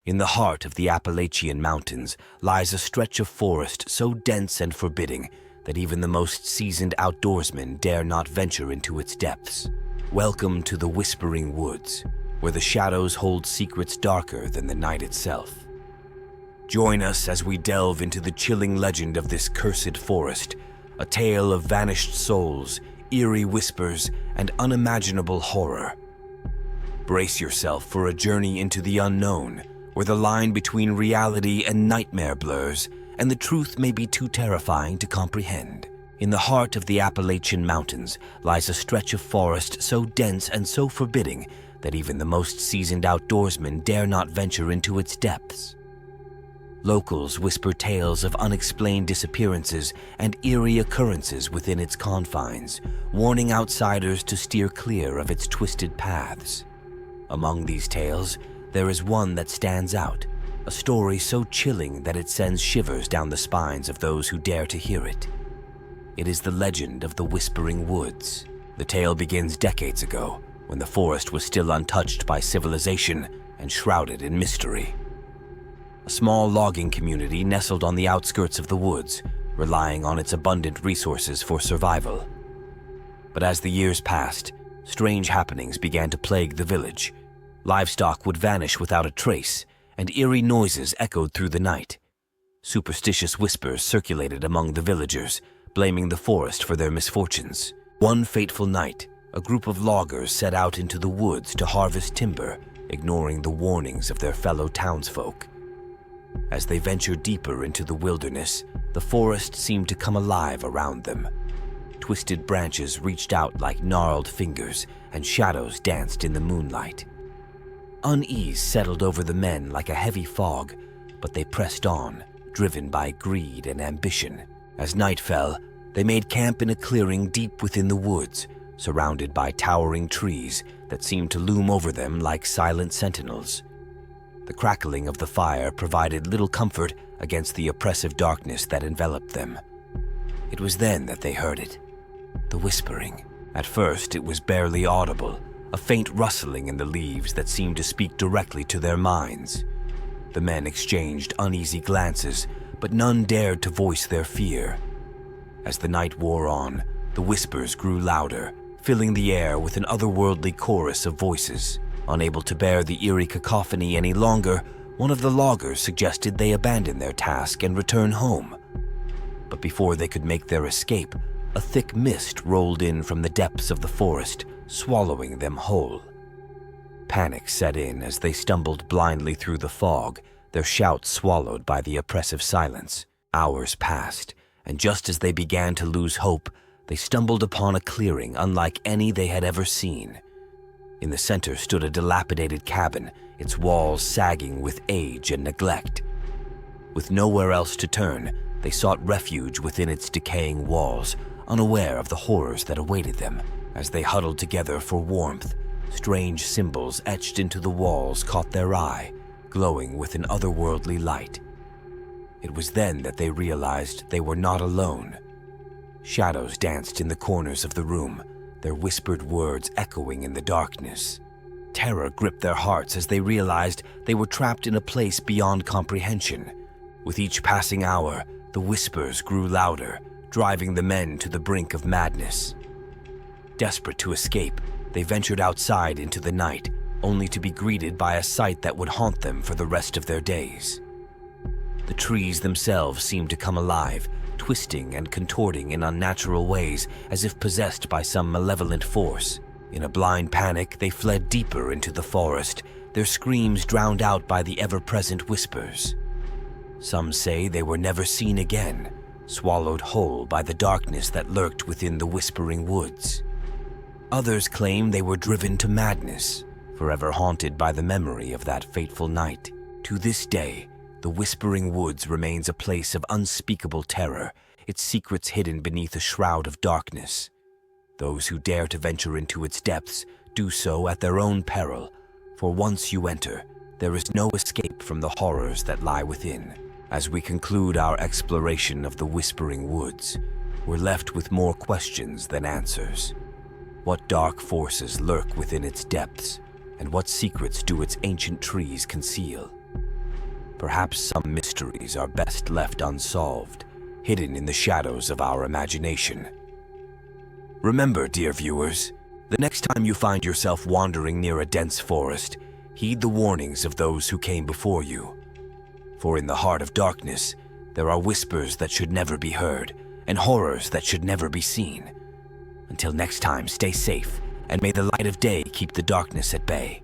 In the heart of the Appalachian Mountains lies a stretch of forest so dense and forbidding that even the most seasoned outdoorsmen dare not venture into its depths. Welcome to the Whispering Woods, where the shadows hold secrets darker than the night itself. Join us as we delve into the chilling legend of this cursed forest, a tale of vanished souls, eerie whispers, and unimaginable horror. Brace yourself for a journey into the unknown, where the line between reality and nightmare blurs, and the truth may be too terrifying to comprehend. In the heart of the Appalachian Mountains lies a stretch of forest so dense and so forbidding that even the most seasoned outdoorsmen dare not venture into its depths. Locals whisper tales of unexplained disappearances and eerie occurrences within its confines, warning outsiders to steer clear of its twisted paths. Among these tales, there is one that stands out, a story so chilling that it sends shivers down the spines of those who dare to hear it. It is the legend of the Whispering Woods. The tale begins decades ago, when the forest was still untouched by civilization and shrouded in mystery. A small logging community nestled on the outskirts of the woods, relying on its abundant resources for survival. But as the years passed, strange happenings began to plague the village. Livestock would vanish without a trace, and eerie noises echoed through the night. Superstitious whispers circulated among the villagers, blaming the forest for their misfortunes. One fateful night, a group of loggers set out into the woods to harvest timber, ignoring the warnings of their fellow townsfolk. As they ventured deeper into the wilderness, the forest seemed to come alive around them. Twisted branches reached out like gnarled fingers, and shadows danced in the moonlight. Unease settled over the men like a heavy fog, but they pressed on, driven by greed and ambition. As night fell, they made camp in a clearing deep within the woods, surrounded by towering trees that seemed to loom over them like silent sentinels. The crackling of the fire provided little comfort against the oppressive darkness that enveloped them. It was then that they heard it, the whispering. At first, it was barely audible, a faint rustling in the leaves that seemed to speak directly to their minds. The men exchanged uneasy glances, but none dared to voice their fear. As the night wore on, the whispers grew louder, filling the air with an otherworldly chorus of voices. Unable to bear the eerie cacophony any longer, one of the loggers suggested they abandon their task and return home. But before they could make their escape, a thick mist rolled in from the depths of the forest, swallowing them whole. Panic set in as they stumbled blindly through the fog, their shouts swallowed by the oppressive silence. Hours passed, and just as they began to lose hope, they stumbled upon a clearing unlike any they had ever seen. In the center stood a dilapidated cabin, its walls sagging with age and neglect. With nowhere else to turn, they sought refuge within its decaying walls, unaware of the horrors that awaited them. As they huddled together for warmth, strange symbols etched into the walls caught their eye, glowing with an otherworldly light. It was then that they realized they were not alone. Shadows danced in the corners of the room, their whispered words echoing in the darkness. Terror gripped their hearts as they realized they were trapped in a place beyond comprehension. With each passing hour, the whispers grew louder, driving the men to the brink of madness. Desperate to escape, they ventured outside into the night, only to be greeted by a sight that would haunt them for the rest of their days. The trees themselves seemed to come alive, twisting and contorting in unnatural ways as if possessed by some malevolent force. In a blind panic, they fled deeper into the forest, their screams drowned out by the ever-present whispers. Some say they were never seen again, swallowed whole by the darkness that lurked within the Whispering Woods. Others claim they were driven to madness, forever haunted by the memory of that fateful night. To this day, the Whispering Woods remains a place of unspeakable terror, its secrets hidden beneath a shroud of darkness. Those who dare to venture into its depths do so at their own peril, for once you enter, there is no escape from the horrors that lie within. As we conclude our exploration of the Whispering Woods, we're left with more questions than answers. What dark forces lurk within its depths, and what secrets do its ancient trees conceal? Perhaps some mysteries are best left unsolved, hidden in the shadows of our imagination. Remember, dear viewers, the next time you find yourself wandering near a dense forest, heed the warnings of those who came before you. For in the heart of darkness, there are whispers that should never be heard, and horrors that should never be seen. Until next time, stay safe, and may the light of day keep the darkness at bay.